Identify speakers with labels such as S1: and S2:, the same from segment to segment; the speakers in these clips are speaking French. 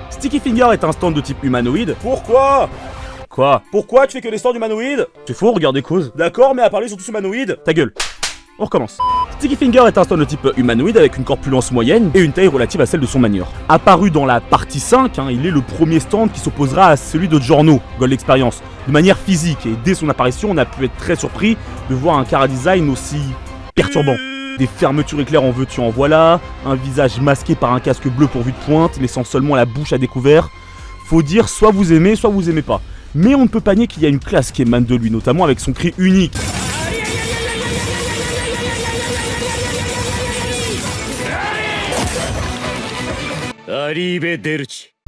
S1: Sticky Finger est un stand de type humanoïde.
S2: Pourquoi?
S1: Quoi?
S2: Pourquoi tu fais que des stands humanoïdes?
S1: C'est faux, regardez cause.
S2: D'accord, mais à parler sur tous humanoïdes.
S1: Ta gueule. On recommence. Sticky Finger est un stand de type humanoïde avec une corpulence moyenne et une taille relative à celle de son manieur. Apparu dans la partie 5, il est le premier stand qui s'opposera à celui de Giorno, Gold Experience, de manière physique, et dès son apparition on a pu être très surpris de voir un chara-design aussi perturbant. Des fermetures éclairs en veux-tu en voilà, un visage masqué par un casque bleu pourvu de pointe, laissant seulement la bouche à découvert. Faut dire soit vous aimez pas. Mais on ne peut pas nier qu'il y a une classe qui émane de lui, notamment avec son cri unique.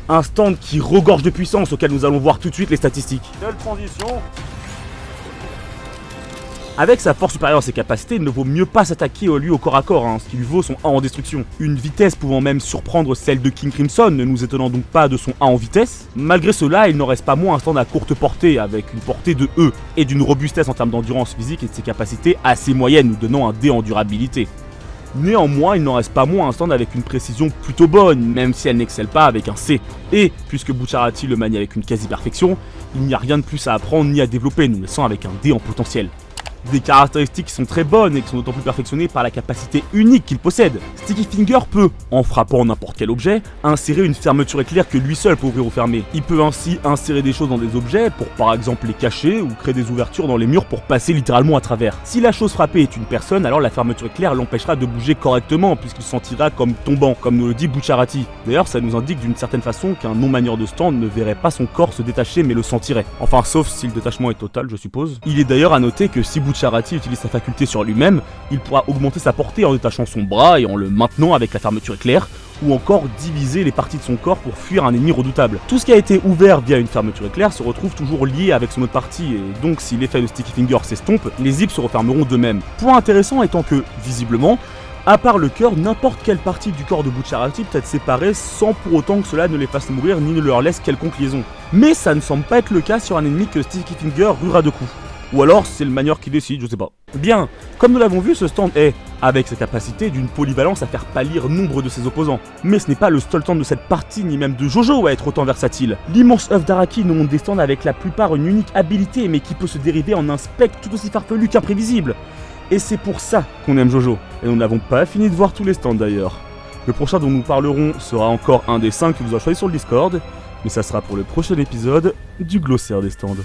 S1: Un stand qui regorge de puissance auquel nous allons voir tout de suite les statistiques.
S2: Quelle transition.
S1: Avec sa force supérieure à ses capacités, il ne vaut mieux pas s'attaquer lui au corps à corps, ce qui lui vaut son A en destruction. Une vitesse pouvant même surprendre celle de King Crimson, ne nous étonnant donc pas de son A en vitesse. Malgré cela, il n'en reste pas moins un stand à courte portée, avec une portée de E, et d'une robustesse en termes d'endurance physique et de ses capacités assez moyennes, nous donnant un D en durabilité. Néanmoins, il n'en reste pas moins un stand avec une précision plutôt bonne, même si elle n'excelle pas avec un C. Et, puisque Bucciarati le manie avec une quasi-perfection, il n'y a rien de plus à apprendre ni à développer, nous laissant avec un D en potentiel. Des caractéristiques qui sont très bonnes et qui sont d'autant plus perfectionnées par la capacité unique qu'il possède. Sticky Finger peut, en frappant n'importe quel objet, insérer une fermeture éclair que lui seul peut ouvrir ou fermer. Il peut ainsi insérer des choses dans des objets pour par exemple les cacher ou créer des ouvertures dans les murs pour passer littéralement à travers. Si la chose frappée est une personne, alors la fermeture éclair l'empêchera de bouger correctement puisqu'il se sentira comme tombant, comme nous le dit Bucciarati. D'ailleurs, ça nous indique d'une certaine façon qu'un non-manieur de stand ne verrait pas son corps se détacher mais le sentirait. Enfin, sauf si le détachement est total, je suppose. Il est d'ailleurs à noter que si Bucciarati utilise sa faculté sur lui-même, il pourra augmenter sa portée en détachant son bras et en le maintenant avec la fermeture éclair, ou encore diviser les parties de son corps pour fuir un ennemi redoutable. Tout ce qui a été ouvert via une fermeture éclair se retrouve toujours lié avec son autre partie, et donc si l'effet de Sticky Finger s'estompe, les zips se refermeront d'eux-mêmes. Point intéressant étant que, visiblement, à part le cœur, n'importe quelle partie du corps de Bucciarati peut être séparée sans pour autant que cela ne les fasse mourir ni ne leur laisse quelconque liaison. Mais ça ne semble pas être le cas sur un ennemi que Sticky Finger ruera de coups. Ou alors c'est le manieur qui décide, je sais pas. Bien, comme nous l'avons vu, ce stand est, avec sa capacité, d'une polyvalence à faire pâlir nombre de ses opposants. Mais ce n'est pas le seul stand de cette partie, ni même de Jojo à être autant versatile. L'immense œuf d'Araki nous montre des stands avec la plupart une unique habilité, mais qui peut se dériver en un spectre tout aussi farfelu qu'imprévisible. Et c'est pour ça qu'on aime Jojo. Et nous n'avons pas fini de voir tous les stands d'ailleurs. Le prochain dont nous parlerons sera encore un des 5 que vous avez choisi sur le Discord, mais ça sera pour le prochain épisode du glossaire des stands.